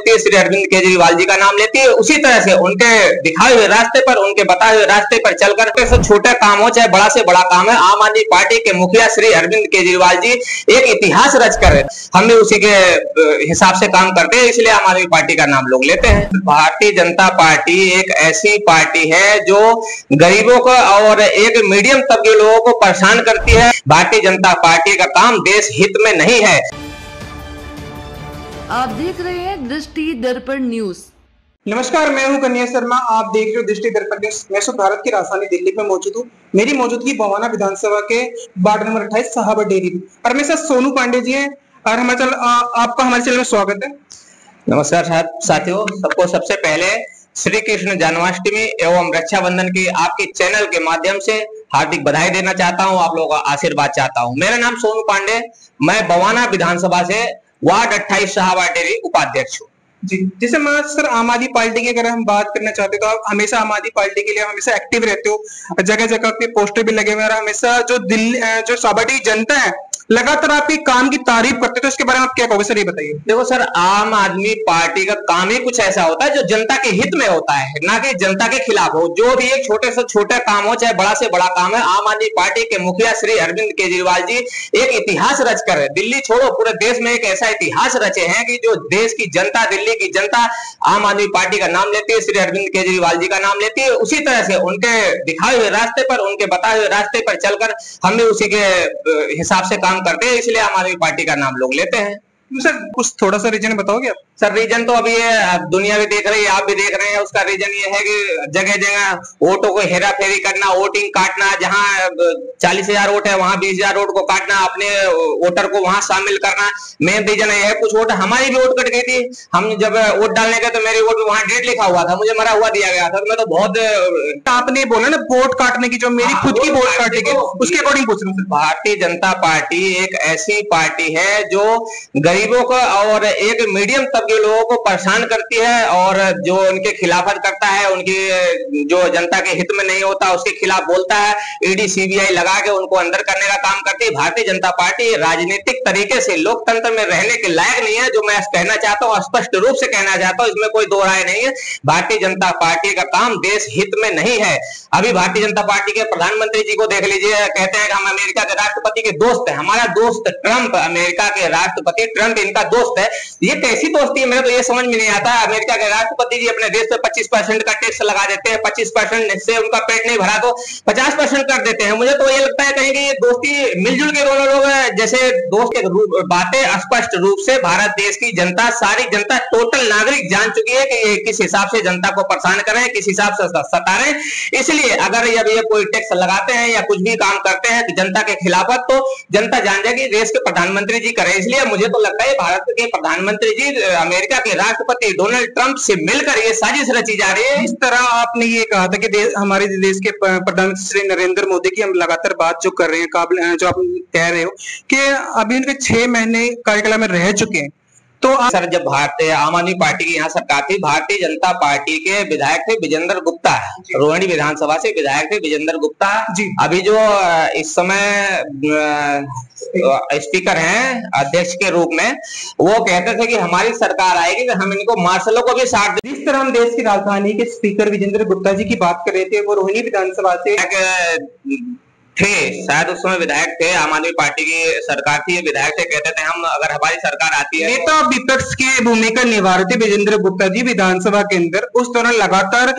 लेती है, श्री अरविंद केजरीवाल जी का नाम लेती है, उसी तरह से उनके दिखाए हुए रास्ते पर, उनके बताए हुए रास्ते पर चलकर से छोटा काम हो चाहे बड़ा से बड़ा काम है, आम आदमी पार्टी के मुखिया श्री अरविंद केजरीवाल जी एक इतिहास रचकर हम भी उसी के हिसाब से काम करते हैं, इसलिए आम आदमी पार्टी का नाम लोग लेते हैं। भारतीय जनता पार्टी एक ऐसी पार्टी है जो गरीबों को और एक मीडियम तबके के लोगों को परेशान करती है। भारतीय जनता पार्टी का काम देश हित में नहीं है। आप देख रहे हैं दृष्टि दर्पण न्यूज। नमस्कार, मैं हूं कन्हैया शर्मा। आप देख रहे हो दृष्टि दर्पण न्यूज। मैं भारत की राजधानी दिल्ली में मौजूद हूं। मेरी मौजूदगी बवाना विधानसभा के वार्ड नंबर 28 साहबा डेयरी में, और मेरे साथ सोनू पांडे जी हैं। और आपका हमारे चैनल में स्वागत है। नमस्कार साथियों, सबको सबसे पहले श्री कृष्ण जन्माष्टमी एवं रक्षाबंधन की आपके चैनल के माध्यम से हार्दिक बधाई देना चाहता हूं, आप लोगों का आशीर्वाद चाहता हूं। मेरा नाम सोनू पांडे, मैं बवाना विधानसभा से वार्ड 28 साहबा डेयरी उपाध्यक्ष हूँ जी। जैसे मैं सर आम आदमी पार्टी की अगर हम बात करना चाहते तो आप हमेशा आम आदमी पार्टी के लिए हमेशा एक्टिव रहते हो, जगह जगह पे पोस्टर भी लगे हुए हैं, हमेशा जो दिल्ली जो साहबा डेयरी जनता है लगातार आपके काम की तारीफ करते, तो इसके बारे में आप क्या कहोगे सर, ये बताइए। देखो सर, आम आदमी पार्टी का काम ही कुछ ऐसा होता है जो जनता के हित में होता है, ना कि जनता के खिलाफ हो। जो भी एक छोटे से छोटा काम हो चाहे बड़ा से बड़ा काम है, आम आदमी पार्टी के मुखिया श्री अरविंद केजरीवाल जी एक इतिहास रचकर, दिल्ली छोड़ो पूरे देश में एक ऐसा इतिहास रचे हैं कि जो देश की जनता, दिल्ली की जनता आम आदमी पार्टी का नाम लेती है, श्री अरविंद केजरीवाल जी का नाम लेती है। उसी तरह से उनके दिखाए हुए रास्ते पर, उनके बताए हुए रास्ते पर चलकर हम भी उसी के हिसाब से करते हैं, इसलिए आम आदमी पार्टी का नाम लोग लेते हैं। सर कुछ थोड़ा सा रीजन बताओगे आप? सर रीजन तो अभी ये दुनिया भी देख रही है, आप भी देख रहे हैं। उसका रीजन ये है कि जगह जगह वोटों को हेरा फेरी करना, वोटिंग काटना, जहां 40,000 वोट है वहां 20,000 वोट को काटना, अपने वोटर को वहां शामिल करना। मेन रीजन ये है। कुछ वोट हमारी भी वोट कट गई थी, हम जब वोट डालने गए तो मेरी वोट वहां डेट लिखा हुआ था, मुझे मरा हुआ दिया गया था। मैं तो बहुत आपने बोला ना वोट काटने की, जो मेरी खुद की वोट काटेगी उसके अकॉर्डिंग पूछ रहा हूँ। भारतीय जनता पार्टी एक ऐसी पार्टी है जो गरीबों को और एक मीडियम तबके के लोगों को परेशान करती है, और जो उनके खिलाफत करता है, उनकी जो जनता के हित में नहीं होता उसके खिलाफ बोलता है, ईडी सीबीआई लगा के उनको अंदर करने का काम करती है। भारतीय जनता पार्टी राजनीतिक तरीके से लोकतंत्र में रहने के लायक नहीं है, जो मैं कहना चाहता हूँ, स्पष्ट रूप से कहना चाहता हूँ, इसमें कोई दो राय नहीं है। भारतीय जनता पार्टी का काम देश हित में नहीं है। अभी भारतीय जनता पार्टी के प्रधानमंत्री जी को देख लीजिए, कहते हैं कि हम अमेरिका के राष्ट्रपति के दोस्त हैं। हमारा दोस्त ट्रंप, अमेरिका के राष्ट्रपति ट्रंप इनका दोस्त है। ये कैसी दोस्ती है, मेरे तो ये समझ में नहीं आता। अमेरिका के राष्ट्रपति जी अपने देश पे 25% का टैक्स लगा देते हैं, 25% से उनका पेट नहीं भरा तो 50% कर देते हैं। मुझे तो ये लगता है कहीं कि ये दोस्ती मिलजुल के दोनों लोग जैसे दोस्त के बातें स्पष्ट रूप से भारत देश की जनता, सारी जनता, टोटल नागरिक जान चुकी है कि ये किस हिसाब से जनता को परेशान कर रहे हैं, किस हिसाब से सता रहे हैं। इसलिए अगर जब ये कोई टैक्स लगाते हैं या कुछ भी काम करते हैं जनता के खिलाफत, तो जनता जान जाएगी देश के प्रधानमंत्री जी करें। इसलिए मुझे तो लगता है भारत के प्रधानमंत्री जी अमेरिका के राष्ट्रपति डोनाल्ड ट्रंप से मिलकर ये साजिश रची जा रही है। इस तरह आपने ये कहा था कि हमारे देश के प्रधानमंत्री श्री नरेंद्र मोदी की हम लगातार बात जो कर रहे हैं, जो आप कह रहे हो कि अभी उनके 6 महीने कार्यकाल में रह चुके हैं, तो सर जब भारतीय आम आदमी पार्टी की यहाँ सरकार थी, भारतीय जनता पार्टी के विधायक थे विजेंद्र गुप्ता, रोहिणी विधानसभा से विधायक थे विजेंद्र गुप्ता जी। अभी जो इस समय स्पीकर हैं अध्यक्ष के रूप में, वो कहते थे कि हमारी सरकार आएगी तो हम इनको मार्शलों को भी साथ दें। जिस तरह हम देश की राजधानी के स्पीकर विजेंद्र गुप्ता जी की बात कर रहे थे, वो रोहिणी विधानसभा से थे, शायद उस समय विधायक थे, आम आदमी पार्टी की सरकार थी, विधायक थे, कहते थे हम अगर हमारी सरकार आती है। नेता विपक्ष की भूमिका निभा रहे थे विजेंद्र गुप्ता जी विधानसभा के अंदर। उस दौरान लगातार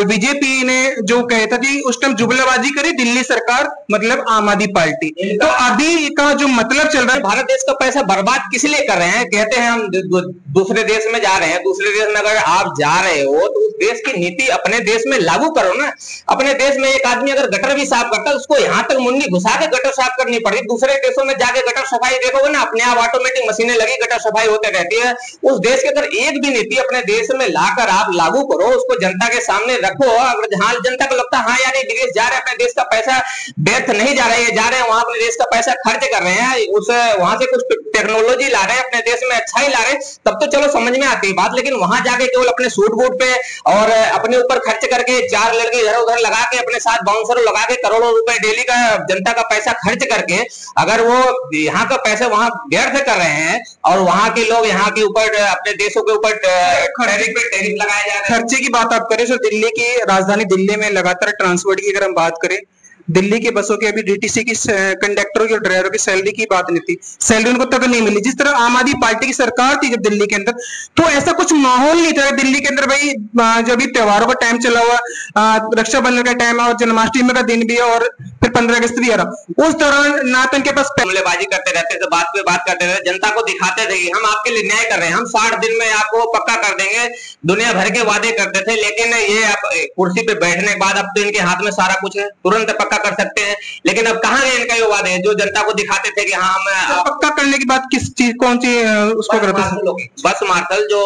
बीजेपी ने जो कहता थी उस टाइम जुमलाबाजी करी दिल्ली सरकार, मतलब आम आदमी पार्टी। तो अभी का जो मतलब चल रहा है, भारत देश का पैसा बर्बाद किस लिए कर रहे हैं? कहते हैं हम दूसरे देश में जा रहे हैं, दूसरे देश में अगर आप जा रहे हो तो उस देश की नीति अपने देश में लागू करो ना। अपने देश में एक आदमी अगर गटर भी साफ करता है, उसको यहाँ तक मुंडी घुसा के गटर साफ करनी पड़ी। दूसरे देशों में जाके गटर सफाई देखोगे ना, अपने आप ऑटोमेटिक मशीनें लगी गटर सफाई होते रहती है। उस देश के अगर एक भी नीति अपने देश में लाकर आप लागू करो, उसको जनता के सामने रखो, अगर जहां जनता को लगता है हाँ यार ये विदेश जा रहे हैं, अपने देश का पैसा व्यर्थ नहीं जा रहा है, जा रहे हैं वहां अपने देश का पैसा खर्च कर रहे हैं, उस वहां से कुछ टेक्नोलॉजी ला रहे हैं, अपने देश में अच्छा ही ला रहे हैं, तब तो चलो समझ में आती है बात, लेकिन वहां जाके केवल अपने सूट बूट पे और अपने ऊपर खर्च करके 4 लड़के इधर उधर लगा के अपने साथ बाउंसर लगा के करोड़ों रुपए डेली का जनता का पैसा खर्च करके अगर वो यहाँ का पैसा वहां व्यर्थ कर रहे हैं और वहां के लोग यहाँ के ऊपर अपने देशों के ऊपर टैरिफ लगाया जा रहा है। खर्चे की बात आप करें तो दिल्ली की राजधानी दिल्ली में लगातार ट्रांसपोर्ट की अगर हम बात करें, दिल्ली की बसों की अभी डीटीसी की कंडक्टरों की और ड्राइवरों की सैलरी की बात नहीं थी, सैलरी उनको तक नहीं मिली। जिस तरह आम आदमी पार्टी की सरकार थी जब दिल्ली के अंदर, तो ऐसा कुछ माहौल नहीं था दिल्ली के अंदर भाई। जब भी त्योहारों का टाइम चला हुआ, रक्षाबंधन का टाइम है और जन्माष्टमी का दिन भी है और फिर 15 अगस्त भी आ रहा, उस दौरान ना तो इनके पास जुमलेबाजी करते रहते थे, बात पे बात करते रहते, जनता को दिखाते थे कि हम आपके लिए न्याय कर रहे हैं, हम 60 दिन में आपको पक्का कर देंगे, दुनिया भर के वादे करते थे। लेकिन ये आप कुर्सी पे बैठने के बाद अब तो इनके हाथ में सारा कुछ है, तुरंत पक्का कर सकते हैं। लेकिन अब कहाँ गए इनका ये वादे जो जनता को दिखाते थे कि हाँ हम पक्का करने की बात किस चीज कौन सी उसको करते थे? बस मार्शल जो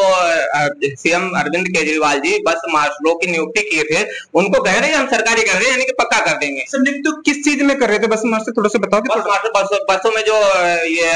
सीएम अरविंद केजरीवाल जी बस मार्शलों की नियुक्ति किए थे, उनको कह रहे हैं हम सरकारी कर रहे हैं, यानी कि पक्का कर देंगे। सब तो किस चीज में कर रहे थे बस मार्शल, थोड़ा सा बताओ। बसों में जो ये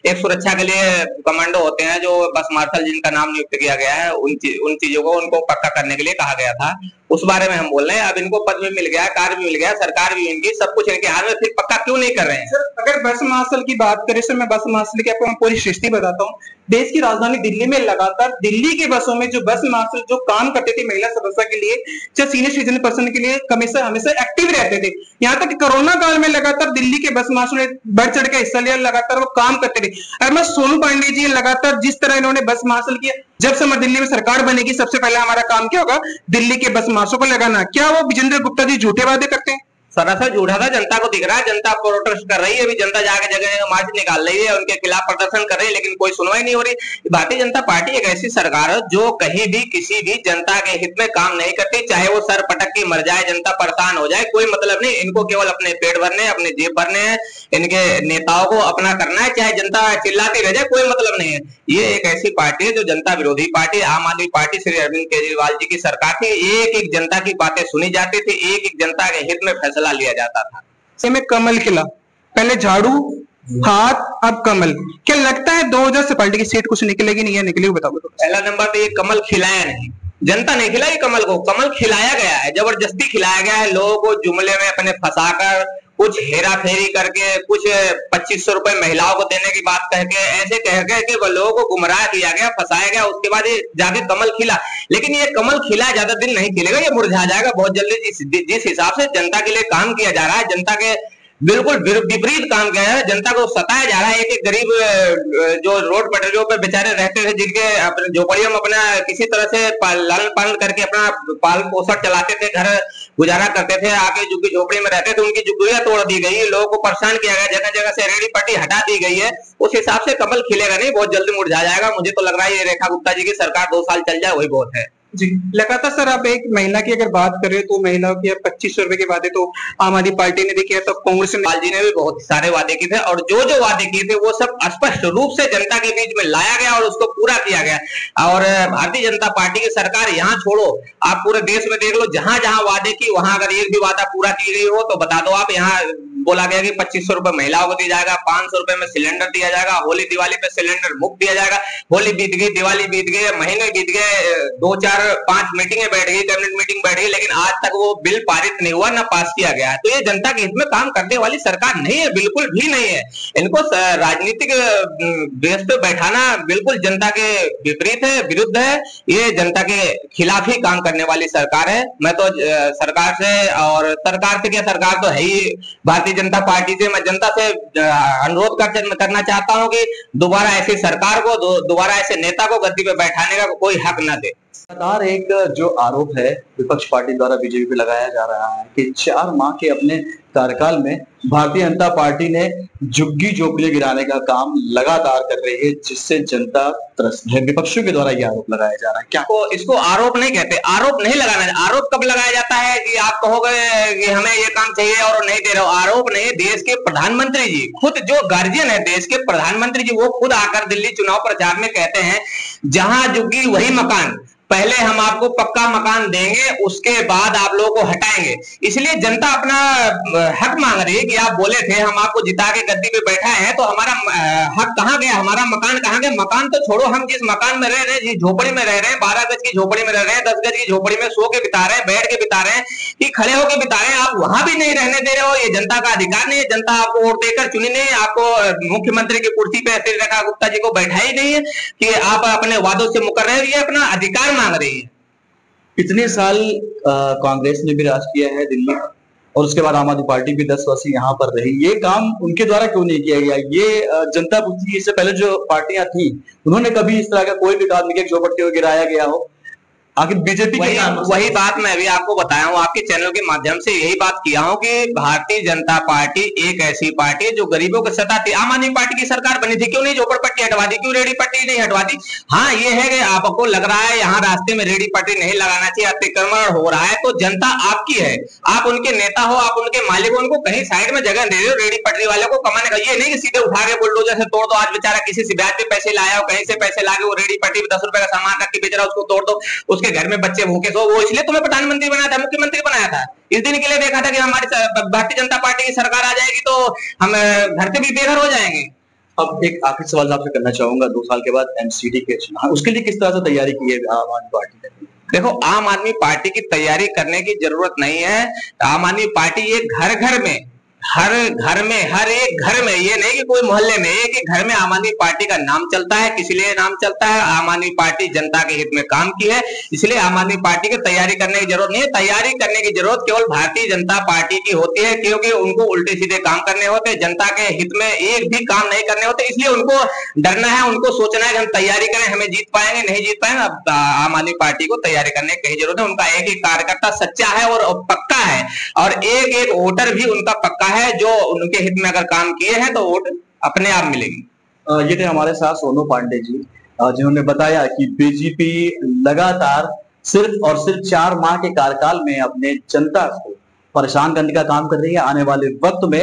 एक सुरक्षा के लिए कमांडो होते हैं, जो बस मार्शल जिनका नाम नियुक्त किया गया है, उन चीजों को उनको पक्का करने के लिए कहा गया था, उस बारे में हम बोल रहे हैं। अब इनको पद भी मिल गया, कार्य भी मिल गया, सरकार भी इनकी, सब कुछ इनके हाथ में, फिर पक्का क्यों नहीं कर रहे हैं? सर अगर बस मार्शल की बात करें सर, मैं बस मार्शल की आपको पूरी हिस्ट्री बताता हूँ। देश की राजधानी दिल्ली में लगातार दिल्ली की बसों में जो बस मार्शल जो काम करते थे महिला सुरक्षा के लिए, चाहे सीनियर सिटीजन पर्सन के लिए, हमेशा एक्टिव रहते थे। यहाँ तक कि कोरोना काल में लगातार दिल्ली के बस मार्शल ने बढ़ चढ़ के हिस्सा लिया, लगातार वो काम करते थे। अगर मैं सोनू पांडे जी लगातार जिस तरह इन्होंने बस मार्शल किया, जब से दिल्ली में सरकार बनेगी सबसे पहले हमारा काम क्या होगा, दिल्ली के बस मार्शल को लगाना। क्या वो विजेंद्र गुप्ता जी झूठे वादे करते हैं? सरासर झूठा था, जनता को दिख रहा है, जनता प्रोटेस्ट कर रही है, अभी जनता जाके जगह मार्च निकाल रही है, उनके खिलाफ प्रदर्शन कर रही है, लेकिन कोई सुनवाई नहीं हो रही। भारतीय जनता पार्टी एक ऐसी सरकार है जो कहीं भी किसी भी जनता के हित में काम नहीं करती, चाहे वो सर पटक के मर जाए, जनता परेशान हो जाए, कोई मतलब नहीं। इनको केवल अपने पेट भरने, अपने जेब भरने हैं, इनके नेताओं को अपना करना है, चाहे जनता चिल्लाती रह जाए, कोई मतलब नहीं है। ये एक ऐसी पार्टी है जो जनता विरोधी पार्टी, आम आदमी पार्टी श्री अरविंद केजरीवाल जी की सरकार थी। एक एक जनता की बातें सुनी जाती थी, एक एक जनता के हित में फैसला लिया जाता था। में कमल खिला, पहले झाड़ू हाथ अब कमल, क्या लगता है 2000 से पार्टी की सीट कुछ निकलेगी नहीं या निकलेगी, बताओ। पहला नंबर तो ये कमल खिलाया नहीं, जनता नहीं खिलाई कमल को, कमल खिलाया गया है, जबरदस्ती खिलाया गया है। लोगों को जुमले में अपने फंसाकर, कुछ हेरा फेरी करके, कुछ 2500 रुपए महिलाओं को देने की बात कह के, ऐसे कह के वो लोगों को गुमराह किया गया, फंसाया गया। उसके बाद ये जाके कमल खिला, लेकिन ये कमल खिला ज्यादा दिन नहीं खिलेगा, ये मुरझा जाएगा बहुत जल्दी। जिस हिसाब से जनता के लिए काम किया जा रहा है, जनता के बिल्कुल विपरीत काम किया है, जनता को सताया जा रहा है। एक गरीब जो रोड पटरियों पर बेचारे रहते थे, जिनके अपने झोपड़ियों में अपना किसी तरह से लालन पालन करके अपना पाल पोषण चलाते थे, घर गुजारा करते थे, आके झुग्गी झोपड़ी में रहते थे, उनकी झुग्गियां तोड़ दी गई, लोगों को परेशान किया गया, जगह जगह से रेहड़ी पट्टी हटा दी गई है। उस हिसाब से कमल खिलेगा नहीं, बहुत जल्दी मुरझा जाएगा। मुझे तो लग रहा है ये रेखा गुप्ता जी की सरकार 2 साल चल जाए वही बहुत है जी। लगातार सर आप एक महिला की अगर बात करें तो महिलाओं की 2500 रुपए के वादे तो आम आदमी पार्टी ने देखी है, तो कांग्रेस जी ने भी बहुत सारे वादे किए थे, और जो वादे किए थे वो सब स्पष्ट रूप से जनता के बीच में लाया गया और उसको पूरा किया गया। और भारतीय जनता पार्टी की सरकार, यहाँ छोड़ो आप पूरे देश में देख लो, जहां जहां वादे की वहां अगर एक भी वादा पूरा की गई हो तो बता दो आप। यहाँ बोला गया कि 2500 रुपए महिलाओं को दिया जाएगा, 500 रुपए में सिलेंडर दिया जाएगा, होली दिवाली पे सिलेंडर मुफ्त दिया जाएगा। होली बीत गई, दिवाली बीत गई, महीने बीत गए, 2 4 5 मीटिंगें बैठ गई, कैबिनेट मीटिंग बैठ गई, लेकिन आज तक वो बिल पारित नहीं हुआ, ना पास किया गया। तो ये जनता के हित में काम करने वाली सरकार नहीं है, बिल्कुल भी नहीं है। इनको राजनीतिक बेस पे बैठाना बिल्कुल जनता के विपरीत है, विरुद्ध है। ये जनता के खिलाफ ही काम करने वाली सरकार है। मैं तो सरकार से, और सरकार से क्या, सरकार तो है ही भारतीय जनता पार्टी से, मैं जनता से अनुरोध करना चाहता हूं कि दोबारा ऐसी सरकार को, दोबारा ऐसे नेता को गद्दी पे बैठाने का कोई हक न दे। लगातार एक जो आरोप है विपक्ष पार्टी द्वारा बीजेपी पे लगाया जा रहा है कि 4 माह के अपने कार्यकाल में भारतीय जनता पार्टी ने झुग्गी झोपड़ी गिराने का काम लगातार कर रही है, जिससे जनता त्रस्त है। विपक्षियों के द्वारा यह आरोप लगाया जा रहा है। क्या इसको आरोप नहीं कहते, आरोप नहीं लगाना। आरोप कब लगाया जाता है कि आप कहोगे कि हमें ये काम चाहिए और नहीं दे रहे हो। आरोप नहीं, देश के प्रधानमंत्री जी खुद, जो गार्जियन है देश के प्रधानमंत्री जी, वो खुद आकर दिल्ली चुनाव प्रचार में कहते हैं जहां झुग्गी वही मकान। पहले हम आपको पक्का मकान देंगे, उसके बाद आप लोगों को हटाएंगे। इसलिए जनता अपना हक मांग रही है कि आप बोले थे हम आपको जिता के गद्दी पे बैठा है, तो हमारा हक कहाँ गया, हमारा मकान कहाँ गया? मकान तो छोड़ो, हम जिस मकान में रह रहे हैं, जिस झोपड़ी में रह रहे हैं, 12 गज की झोपड़ी में रह रहे हैं, 10 गज की झोपड़ी में सो के बिता रहे हैं, बैठ के बिता रहे हैं कि खड़े होके बिता रहे हैं, आप वहां भी नहीं रहने दे रहे हो। ये जनता का अधिकार नहीं है, जनता आपको वोट देकर चुनी नहीं, आपको मुख्यमंत्री की कुर्सी पे श्रीरेखा गुप्ता जी को बैठाई नहीं है कि आप अपने वादों से मुकर रहे हैं, ये अपना अधिकार मांग रही है। इतने साल कांग्रेस ने भी राज किया है दिल्ली, और उसके बाद आम आदमी पार्टी भी 10 वर्ष यहाँ पर रही। ये काम उनके द्वारा क्यों नहीं किया गया? ये जनता पूछती है। इससे पहले जो पार्टियां थी उन्होंने कभी इस तरह का कोई भी काम नहीं किया, झोपड़ियों को गिराया गया हो। आखिर बीजेपी वही बात मैं भी आपको बताया हूँ, आपके चैनल के माध्यम से यही बात किया हूँ कि भारतीय जनता पार्टी एक ऐसी पार्टी है जो गरीबों को सताती। आम आदमी पार्टी की सरकार बनी थी, क्यों नहीं झोपड़पट्टी हटवा दी, क्यों रेडी पट्टी नहीं हटवा दी? हाँ, ये है कि आपको लग रहा है यहाँ रास्ते में रेडी पट्टी नहीं लगाना चाहिए, अतिक्रमण हो रहा है, तो जनता आपकी है, आप उनके नेता हो, आप उनके मालिक हो, उनको कहीं साइड में जगह दे रहे हो रेडी पटरी वाले को कमाने का। ये नहीं कि सीधे उठा के बुलडोजर से तोड़ दो। आज बेचारा किसी से ब्याज पे पैसे लाया हो, कहीं से पैसे लाके वो रेडी पटरी पे 10 रुपए का सामान रख के बेच रहा, उसको तोड़ दो, उसके घर में बच्चे भूखे सो। वो इसलिए तुम्हें प्रधानमंत्री बनाया था, मुख्यमंत्री बनाया था, इस दिन के लिए देखा था कि हमारी भारतीय जनता पार्टी की सरकार आ जाएगी तो हम घर से भी बेघर हो जाएंगे। अब एक आखिरी सवाल आपसे करना चाहूंगा, 2 साल के बाद एमसीडी के चुनाव, उसके लिए किस तरह से तैयारी की है आम आदमी पार्टी ने? देखो, आम आदमी पार्टी की तैयारी करने की जरूरत नहीं है। आम आदमी पार्टी ये घर घर में, हर घर में, हर एक घर में, ये नहीं कि कोई मोहल्ले में, एक एक घर में आम आदमी पार्टी का नाम चलता है। किस लिए नाम चलता है? आम आदमी पार्टी जनता के हित में काम की है, इसलिए आम आदमी पार्टी की तैयारी करने की जरूरत नहीं है। तैयारी करने की जरूरत केवल भारतीय जनता पार्टी की होती है, क्योंकि उनको उल्टे सीधे काम करने होते हैं, जनता के हित में एक भी काम नहीं करने होते। इसलिए उनको डरना है, उनको सोचना है कि हम तैयारी करें, हमें जीत पाएंगे, नहीं जीत पाएंगे। अब आम आदमी पार्टी को तैयारी करने की कहीं जरूरत है। उनका एक एक कार्यकर्ता सच्चा है और पक्का है, और एक एक वोटर भी उनका पक्का है, जो उनके हित में अगर काम किए हैं तो वोट अपने आप मिलेगी। ये थे हमारे साथ सोनू पांडे जी, जिन्होंने बताया कि बीजेपी लगातार सिर्फ और सिर्फ 4 माह के कार्यकाल में अपने जनता को परेशान करने का काम कर रही है। आने वाले वक्त में